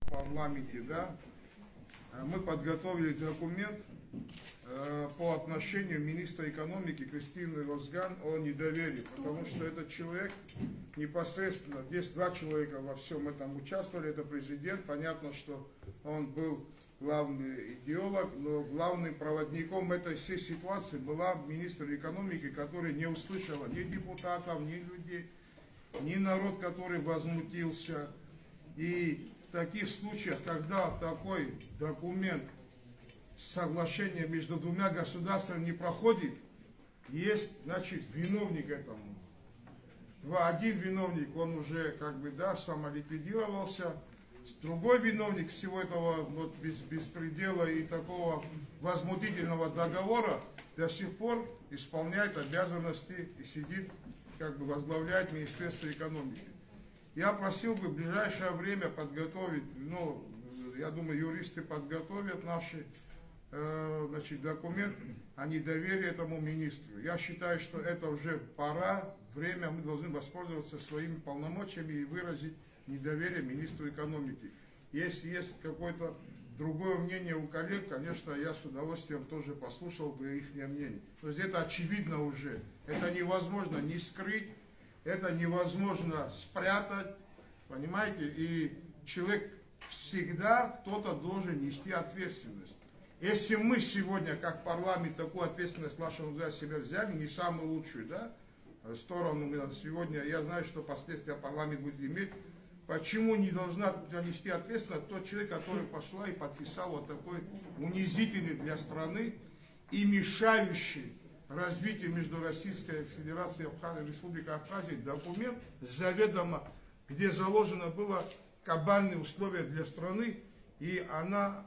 парламенте, да, мы подготовили документ по отношению министра экономики Кристины Розган о недоверии, потому что этот человек непосредственно, здесь два человека во всем этом участвовали, это президент, понятно, что он был главный идеолог, но главным проводником этой всей ситуации была министр экономики, которая не услышала ни депутатов, ни людей, ни народ, который возмутился. И в таких случаях, когда такой документ, соглашение между двумя государствами не проходит, есть, значит, виновник этому. Один виновник, он уже как бы, да, самоликвидировался. Другой виновник всего этого вот, беспредела и такого возмутительного договора до сих пор исполняет обязанности и сидит, как бы возглавляет Министерство экономики. Я просил бы в ближайшее время подготовить, ну, я думаю, юристы подготовят наши, значит, документ о недоверии этому министру. Я считаю, что это уже пора, время, мы должны воспользоваться своими полномочиями и выразить недоверие министру экономики. Если есть какое-то другое мнение у коллег, конечно, я с удовольствием тоже послушал бы их мнение. То есть это очевидно уже, это невозможно не скрыть, это невозможно спрятать, понимаете, и человек всегда, кто-то должен нести ответственность. Если мы сегодня, как парламент, такую ответственность нашего для себя взяли, не самую лучшую, да, сторону сегодня, я знаю, что последствия парламент будет иметь, почему не должна нести ответственность тот человек, который пошла и подписал вот такой унизительный для страны и мешающий развитию между Российской Федерацией и Республикой Абхазия документ заведомо, где заложено было кабальные условия для страны, и она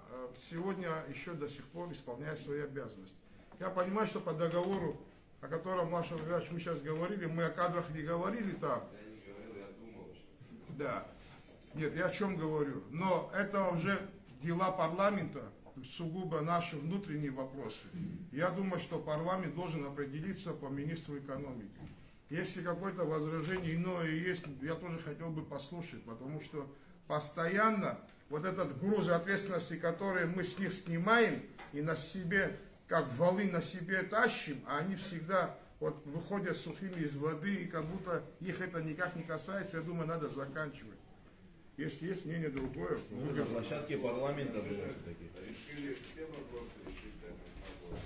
сегодня еще до сих пор исполняет свои обязанности. Я понимаю, что по договору, о котором, Маша Ильич, мы сейчас говорили, мы о кадрах не говорили там. Я не говорил, я думал. Да. Нет, я о чем говорю. Но это уже дела парламента, сугубо наши внутренние вопросы. Я думаю, что парламент должен определиться по министру экономики. Если какое-то возражение иное есть, я тоже хотел бы послушать, потому что постоянно вот этот груз ответственности, который мы с них снимаем и на себе, как валы на себе тащим, а они всегда вот выходят сухими из воды, и как будто их это никак не касается, я думаю, надо заканчивать. Если есть мнение другое, на площадке парламента было. Решили все вопросы решить до конца года.